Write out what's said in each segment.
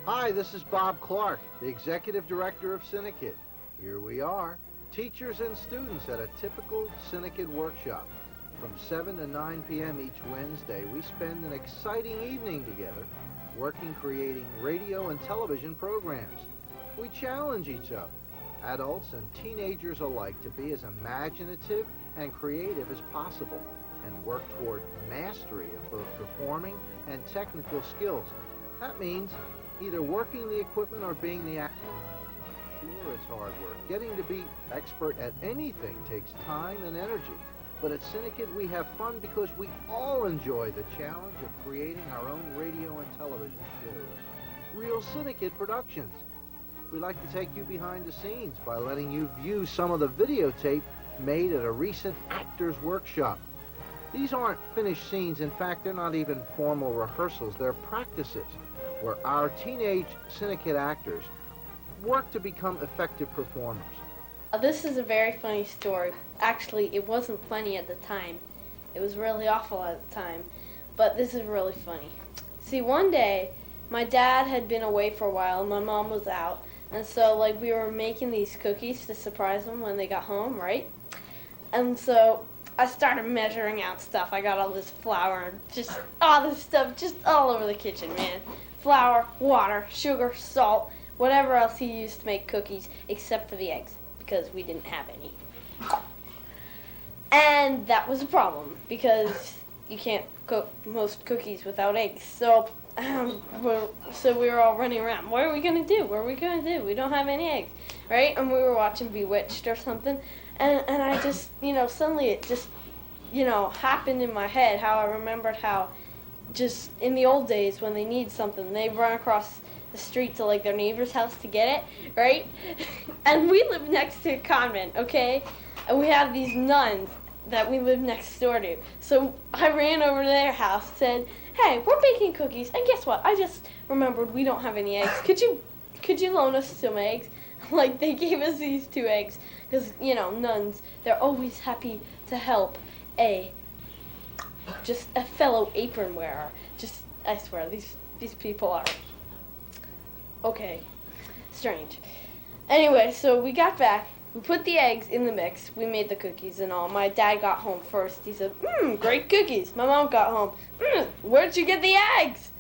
Hi, this is Bob Clark, the Executive Director of CINEKYD. Here we are, teachers and students at a typical CINEKYD workshop. From 7 to 9 p.m. each Wednesday, we spend an exciting evening together, working creating radio and television programs. We challenge each other, adults and teenagers alike, to be as imaginative and creative as possible and work toward mastery of both performing and technical skills. That means either working the equipment or being the actor. Sure, it's hard work. Getting to be expert at anything takes time and energy. But at CINEKYD, we have fun because we all enjoy the challenge of creating our own radio and television shows. Real CINEKYD productions. We like to take you behind the scenes by letting you view some of the videotape made at a recent actors workshop. These aren't finished scenes. In fact, they're not even formal rehearsals. They're practices where our teenage CINEKYD actors work to become effective performers. This is a very funny story. Actually, it wasn't funny at the time. It was really awful at the time, but this is really funny. See, one day, my dad had been away for a while and my mom was out, and so we were making these cookies to surprise them when they got home, right? And so I started measuring out stuff. I got all this flour and just all this stuff just all over the kitchen, man. Flour, water, sugar, salt, whatever else he used to make cookies, except for the eggs, because we didn't have any. And that was a problem, because you can't cook most cookies without eggs. So we were all running around. What are we going to do? What are we going to do? We don't have any eggs, right? And we were watching Bewitched or something. And I just, suddenly it just, happened in my head how I remembered how just in the old days when they need something, they run across the street to their neighbor's house to get it, right? And we live next to a convent, okay? And we have these nuns that we live next door to. So I ran over to their house, said, "Hey, we're baking cookies, and guess what? I just remembered we don't have any eggs. Could you loan us some eggs?" They gave us these 2 eggs, because nuns, they're always happy to help just a fellow apron wearer. Just, I swear, these people are okay, strange. Anyway, so we got back, we put the eggs in the mix, we made the cookies and all. My dad got home first. He said, great cookies. My mom got home, where'd you get the eggs?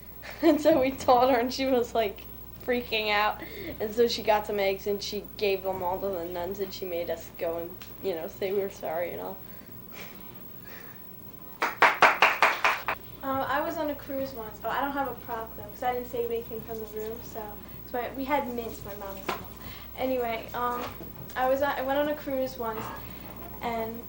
And so we told her, and she was freaking out. And so she got some eggs and she gave them all to the nuns, and she made us go and, say we were sorry and all. I was on a cruise once. Oh, I don't have a prop though, because I didn't save anything from the room. So we had mints. My mom was small. Anyway, I went on a cruise once, and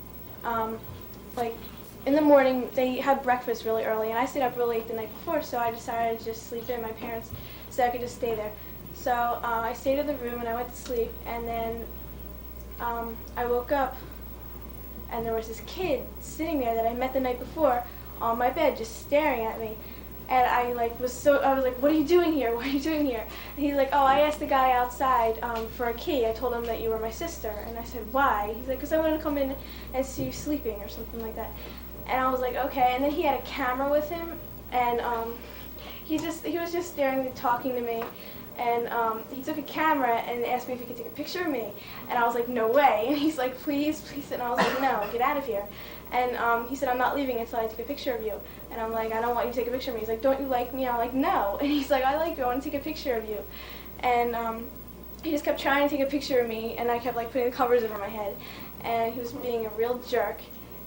in the morning they had breakfast really early, and I stayed up really late the night before, so I decided to just sleep in. My parents said I could just stay there, so I stayed in the room and I went to sleep, and then I woke up, and there was this kid sitting there that I met the night before on my bed, just staring at me. And I was like, "What are you doing here? What are you doing here?" And he's like, "Oh, I asked the guy outside for a key. I told him that you were my sister." And I said, "Why?" He's like, "'Cause I want to come in and see you sleeping," or something like that. And I was like, "Okay." And then he had a camera with him, and he was just staring and talking to me. And he took a camera and asked me if he could take a picture of me. And I was like, "No way." And he's like, "Please, please." And I was like, "No, get out of here." And he said, "I'm not leaving until I take a picture of you." And I'm like, "I don't want you to take a picture of me." He's like, "Don't you like me?" I'm like, "No." And he's like, "I like you. I want to take a picture of you." And he just kept trying to take a picture of me, and I kept putting the covers over my head. And he was being a real jerk.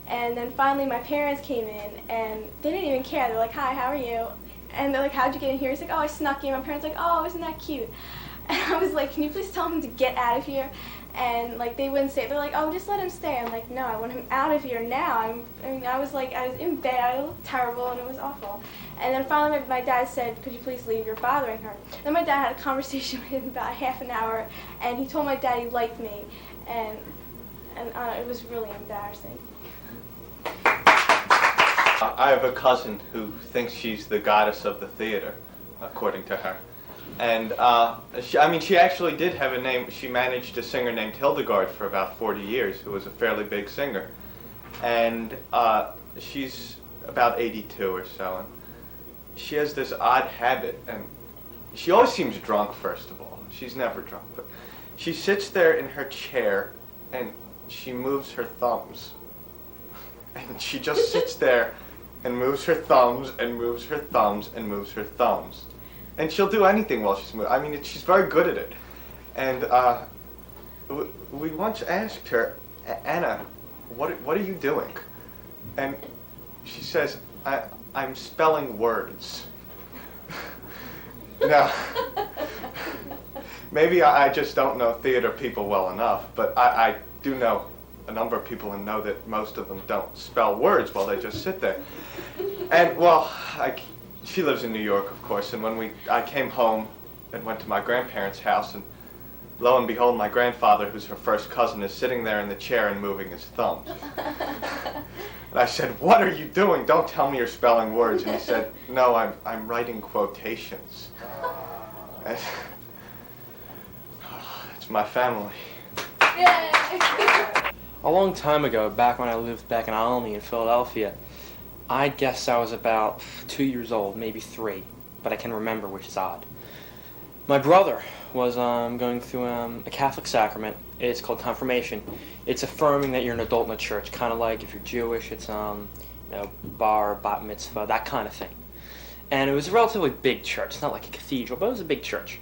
And then finally my parents came in, and they didn't even care. They're like, "Hi, how are you?" And they're like, "How'd you get in here?" He's like, "Oh, I snuck in." My parents were like, "Oh, isn't that cute?" And I was like, "Can you please tell him to get out of here?" And they wouldn't say it. They're like, "Oh, just let him stay." I'm like, "No, I want him out of here now." I was in bed, I looked terrible, and it was awful. And then finally my dad said, "Could you please leave? You're bothering her." Then my dad had a conversation with him about half an hour, and he told my dad he liked me, and it was really embarrassing. I have a cousin who thinks she's the goddess of the theater, according to her. And she actually did have a name. She managed a singer named Hildegard for about 40 years, who was a fairly big singer. And she's about 82 or so. And she has this odd habit, and she always seems drunk, first of all. She's never drunk, but she sits there in her chair and she moves her thumbs. And she just sits there and moves her thumbs and moves her thumbs and moves her thumbs. And she'll do anything while she's moving. I mean, she's very good at it. And we once asked her, Anna, what are you doing? And she says, I'm spelling words. Now, maybe I just don't know theater people well enough, but I do know a number of people and know that most of them don't spell words while they just sit there. And, well, she lives in New York, of course, and when I came home and went to my grandparents' house, and lo and behold, my grandfather, who's her first cousin, is sitting there in the chair and moving his thumbs. And I said, what are you doing? Don't tell me you're spelling words. And he said, no, I'm writing quotations. And, it's my family. Yay! A long time ago, back when I lived back in Almy in Philadelphia, I guess I was about 2 years old, maybe 3, but I can remember, which is odd. My brother was going through a Catholic sacrament. It's called confirmation. It's affirming that you're an adult in the church, kind of like if you're Jewish, it's bar, bat mitzvah, that kind of thing. And it was a relatively big church. It's not like a cathedral, but it was a big church.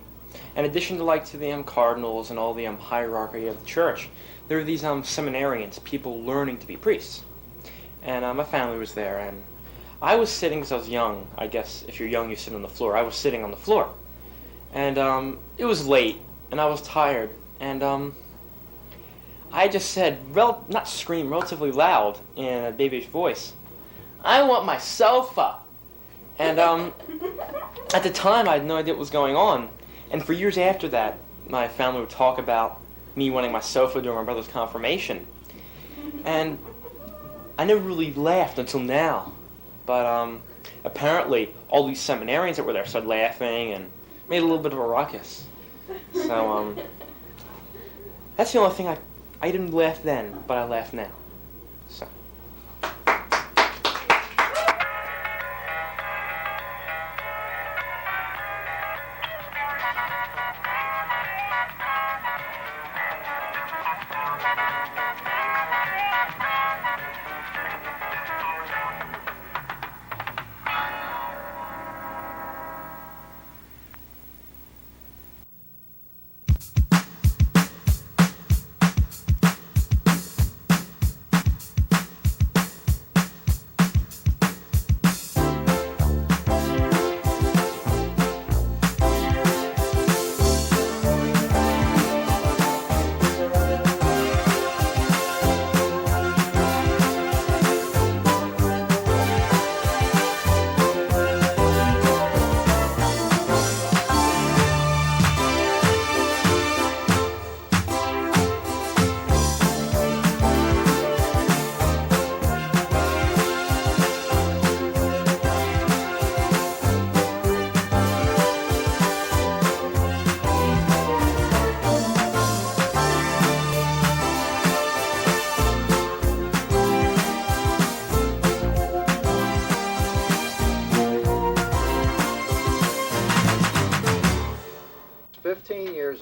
In addition to the cardinals and all the hierarchy of the church, there were these seminarians, people learning to be priests. And my family was there, and I was sitting, because I was young. I guess if you're young, you sit on the floor. I was sitting on the floor. And it was late, and I was tired, and I just said, not scream, relatively loud in a babyish voice, I want my sofa. And at the time, I had no idea what was going on. And for years after that, my family would talk about me wanting my sofa during my brother's confirmation. And I never really laughed until now. But apparently, all these seminarians that were there started laughing and made a little bit of a ruckus. So that's the only thing I didn't laugh then, but I laugh now. So.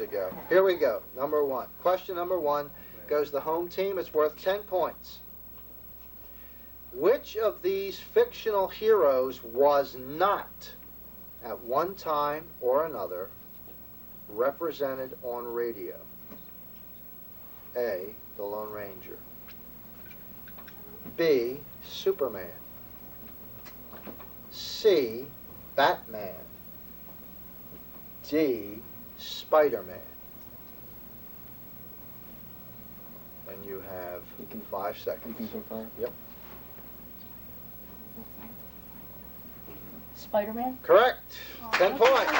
Ago. Here we go. Number one. Question number one goes to the home team. It's worth 10 points. Which of these fictional heroes was not, at one time or another, represented on radio? A, the Lone Ranger. B, Superman. C, Batman. D, Spider-Man. And you have 5 seconds. You can confirm? Yep. Spider-Man? Correct. 10 points.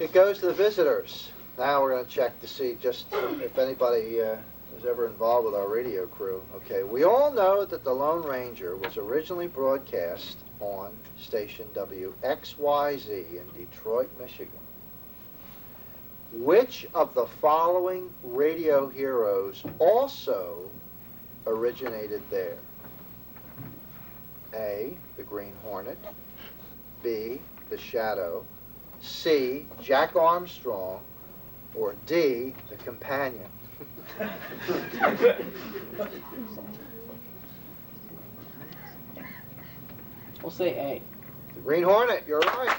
It goes to the visitors. Now we're going to check to see just if anybody was ever involved with our radio crew. Okay, we all know that the Lone Ranger was originally broadcast on station WXYZ in Detroit, Michigan. Which of the following radio heroes also originated there? A, the Green Hornet. B, the Shadow. C, Jack Armstrong. Or D, the Companion. We'll say A. The Green Hornet, you're right.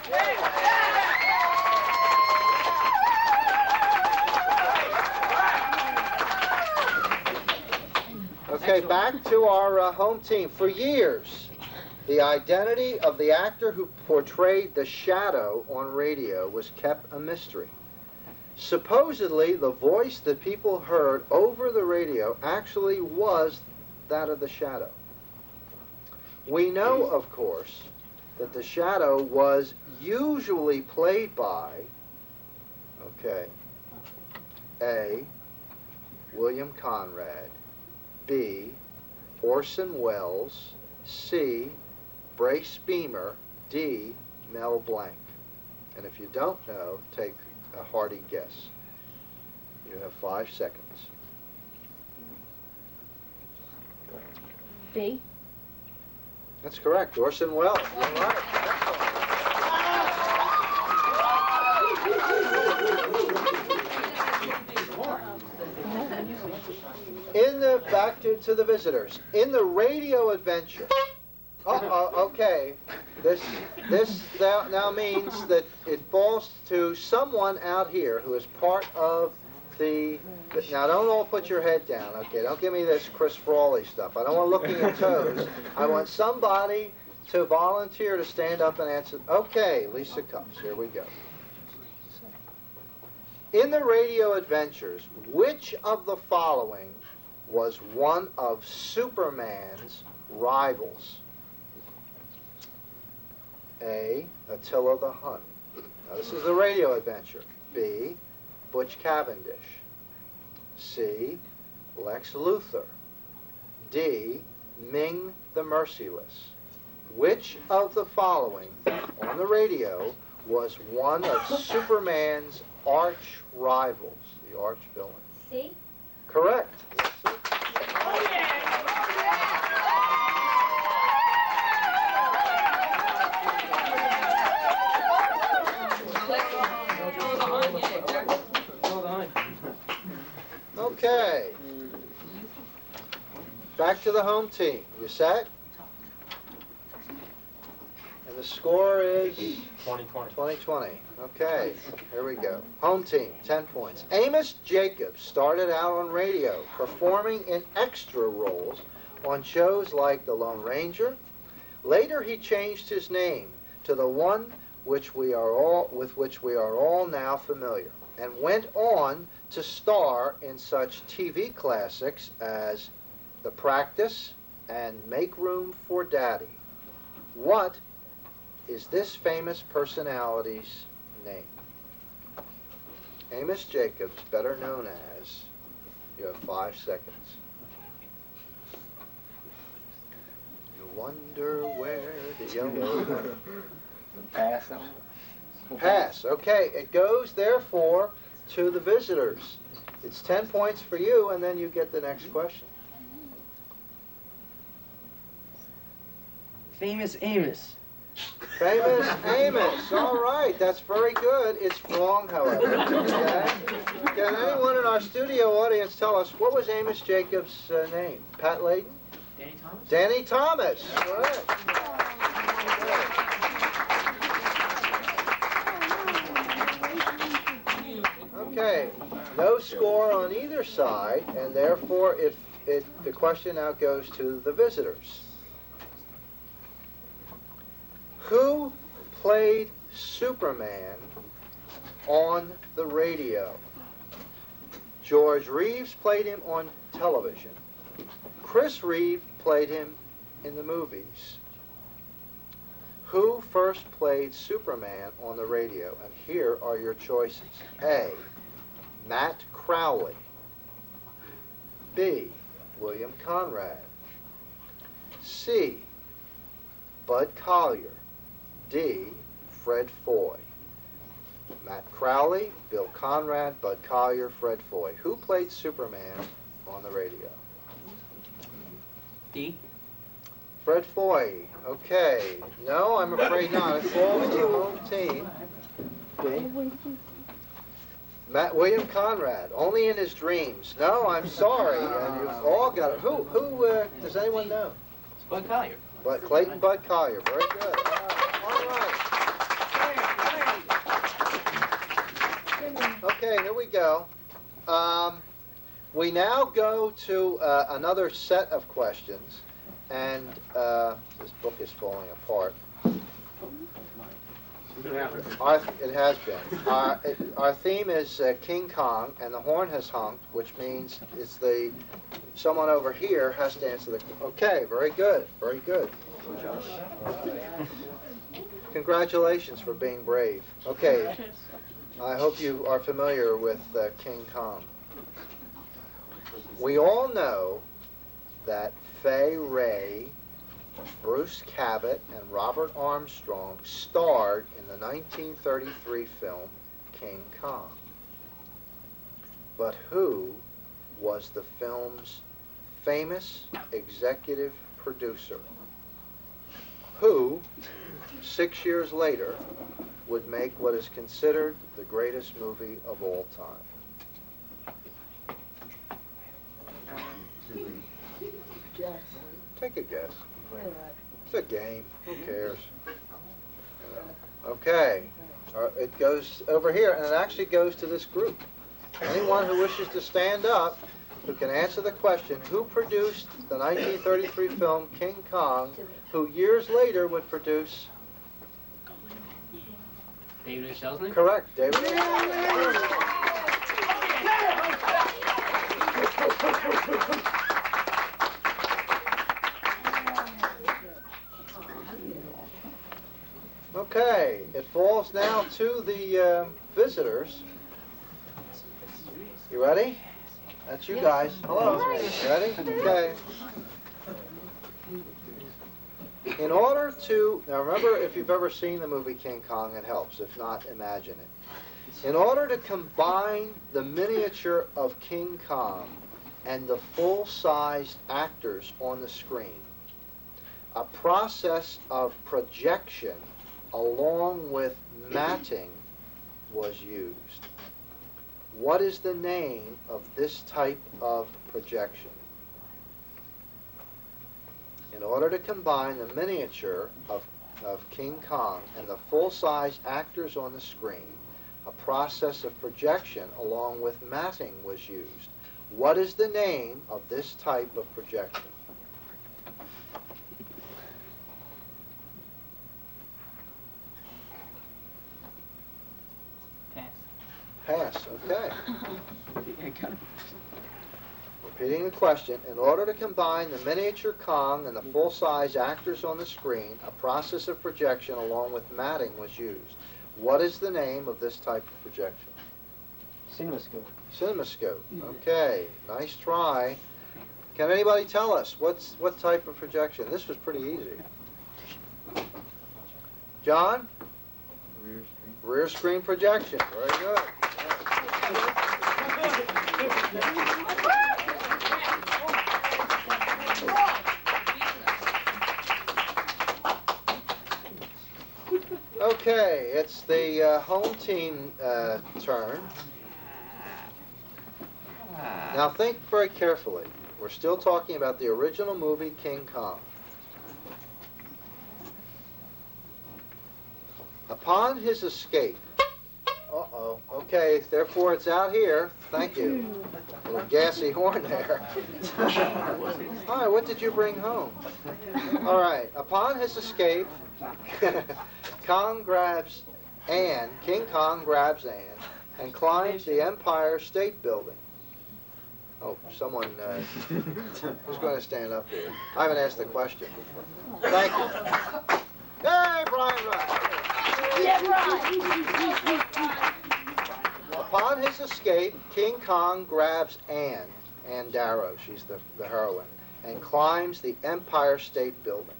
Okay, back to our home team. For years, the identity of the actor who portrayed the Shadow on radio was kept a mystery. Supposedly, the voice that people heard over the radio actually was that of the Shadow. We know, of course, that the Shadow was usually played by, A, William Conrad, B, Orson Welles, C, Brace Beamer, D, Mel Blanc. And if you don't know, take a hearty guess. You have 5 seconds. B. That's correct, Orson Welles. You're right. Back to the visitors. In the radio adventure. Okay. This now means that it falls to someone out here who is part of the. Now don't all put your head down, okay? Don't give me this Chris Frawley stuff. I don't want looking at toes. I want somebody to volunteer to stand up and answer. Okay, Lisa Cups. Here we go. In the radio adventures, which of the following was one of Superman's rivals? A, Attila the Hun. Now this is the radio adventure. B, Butch Cavendish. C, Lex Luthor. D, Ming the Merciless. Which of the following on the radio was one of Superman's arch rivals, the arch villain? C. Correct. Okay. Back to the home team. You set? And the score is 2020. 2020. Okay, here we go. Home team, 10 points. Amos Jacobs started out on radio, performing in extra roles on shows like The Lone Ranger. Later, he changed his name to the one with which we are all now familiar, and went on to star in such TV classics as The Practice and Make Room for Daddy. What is this famous personality's name? Amos Jacobs, better known as, you have 5 seconds. You wonder where the yellow... Pass. Pass. Okay, it goes, therefore, to the visitors. It's 10 points for you, and then you get the next question. Famous Amos. Famous Amos. All right, that's very good. It's wrong, however. Okay? Can anyone in our studio audience tell us what was Amos Jacobs' name? Pat Layton? Danny Thomas. Danny Thomas. All right. Okay, no score on either side, and therefore the question now goes to the visitors. Who played Superman on the radio? George Reeves played him on television. Chris Reeve played him in the movies. Who first played Superman on the radio? And here are your choices. A, Matt Crowley. B, William Conrad. C, Bud Collyer. D, Fred Foy. Matt Crowley, Bill Conrad, Bud Collyer, Fred Foy. Who played Superman on the radio? D. Fred Foy. Okay. No, I'm afraid not. It falls to the home team. William Conrad. Only in his dreams. No, I'm sorry. And you've all got it. Who does anyone know? It's Bud Collyer. Clayton Bud Collyer. Very good. All right. Okay, here we go. We now go to another set of questions, and this book is falling apart. It has been. Our theme is King Kong, and the horn has honked, which means it's someone over here has to answer the. Okay, very good, very good. Congratulations for being brave. Okay, I hope you are familiar with King Kong. We all know that Fay Wray, Bruce Cabot, and Robert Armstrong starred in the 1933 film King Kong. But who was the film's famous executive producer? Who, 6 years later, would make what is considered the greatest movie of all time? Take a guess. It's a game. Who cares? Okay. It goes over here, and it actually goes to this group. Anyone who wishes to stand up who can answer the question, who produced the 1933 film King Kong, who years later would produce... David H. Selznick? Correct, David. Okay, it falls now to the visitors. You ready? That's you guys. Hello. You ready? Okay. In order to, now remember, if you've ever seen the movie King Kong, it helps. If not, imagine it. In order to combine the miniature of King Kong and the full-sized actors on the screen, a process of projection along with matting was used. What is the name of this type of projection? In order to combine the miniature of King Kong and the full-size actors on the screen, a process of projection along with matting was used. What is the name of this type of projection? Pass, okay. Repeating the question, in order to combine the miniature Kong and the full-size actors on the screen, a process of projection along with matting was used. What is the name of this type of projection? CinemaScope. CinemaScope, okay. Nice try. Can anybody tell us what type of projection? This was pretty easy. John? Rear screen projection, very good. Okay, it's the home team turn. Now think very carefully. We're still talking about the original movie King Kong. Upon his escape, okay, therefore it's out here. Thank you. A little gassy horn there. All right, what did you bring home? All right, upon his escape, King Kong grabs Anne, and climbs the Empire State Building. Oh, someone, who's going to stand up here? I haven't asked the question. Thank you. Hey, Brian Rush. Upon his escape, King Kong grabs Anne Darrow, she's the heroine, and climbs the Empire State Building.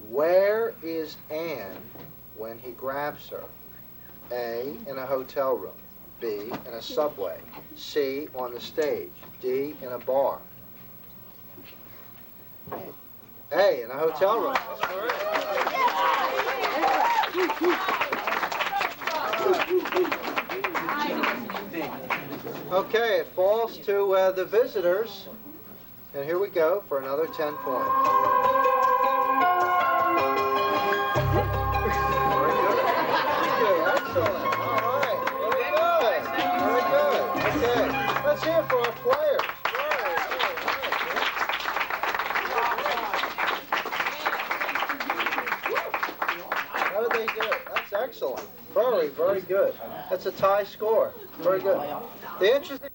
Where is Anne when he grabs her? A, in a hotel room. B, in a subway. C, on the stage. D, in a bar. A, in a hotel room. That's correct. Okay, it falls to the visitors. And here we go for another 10 points. Very good. Excellent. All right. Very good. Okay. Let's hear it for our players. How did they do? That's excellent. Very, very good. That's a tie score. Very good. The interesting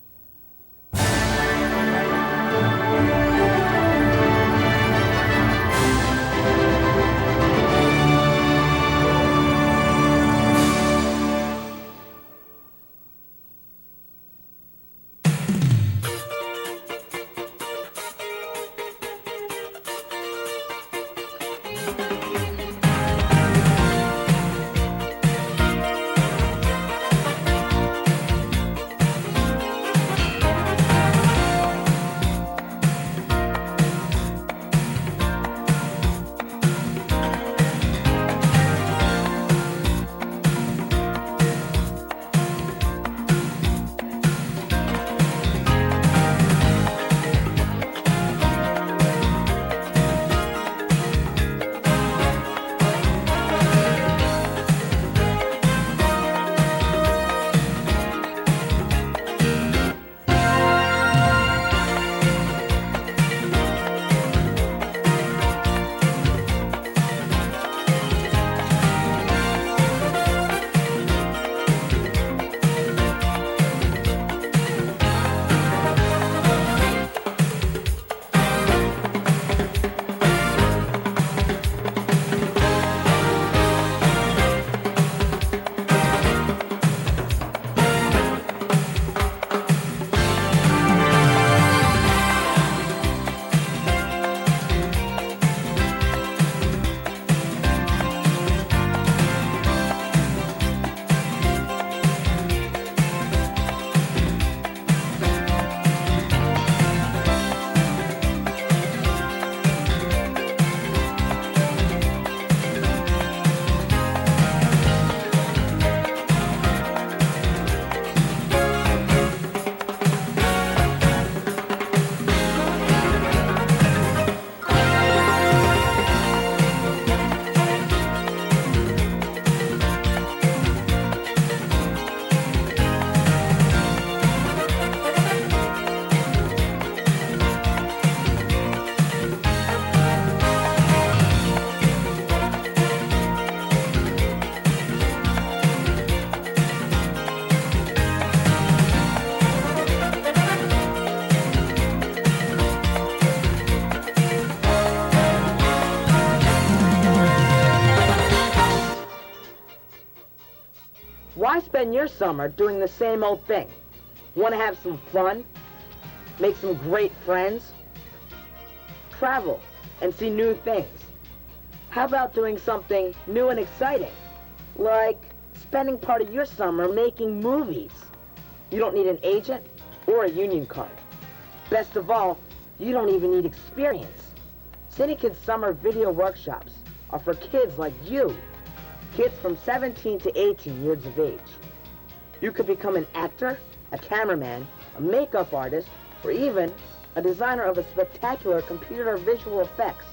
Why spend your summer doing the same old thing? Want to have some fun? Make some great friends? Travel and see new things. How about doing something new and exciting? Like spending part of your summer making movies. You don't need an agent or a union card. Best of all, you don't even need experience. CINEKYD summer video workshops are for kids like you. Kids from 17 to 18 years of age. You could become an actor, a cameraman, a makeup artist, or even a designer of a spectacular computer visual effects,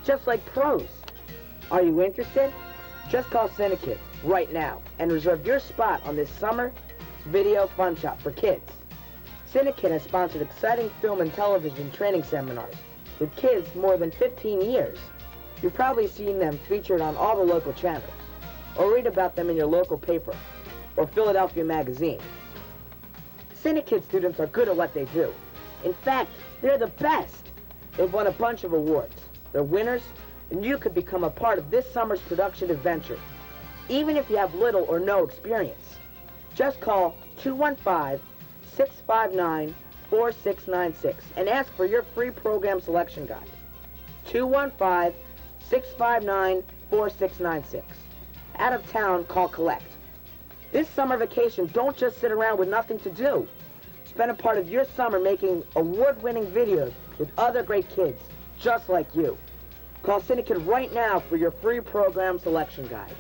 just like pros. Are you interested? Just call CINEKYD right now and reserve your spot on this summer video fun shop for kids. CINEKYD has sponsored exciting film and television training seminars with kids more than 15 years. You've probably seen them featured on all the local channels, or read about them in your local paper, or Philadelphia magazine. CINEKYD students are good at what they do. In fact, they're the best. They've won a bunch of awards. They're winners, and you could become a part of this summer's production adventure, even if you have little or no experience. Just call 215-659-4696 and ask for your free program selection guide. 215-659-4696. Out of town, call collect. This summer vacation, don't just sit around with nothing to do. Spend a part of your summer making award-winning videos with other great kids, just like you. Call CINEKYD right now for your free program selection guide.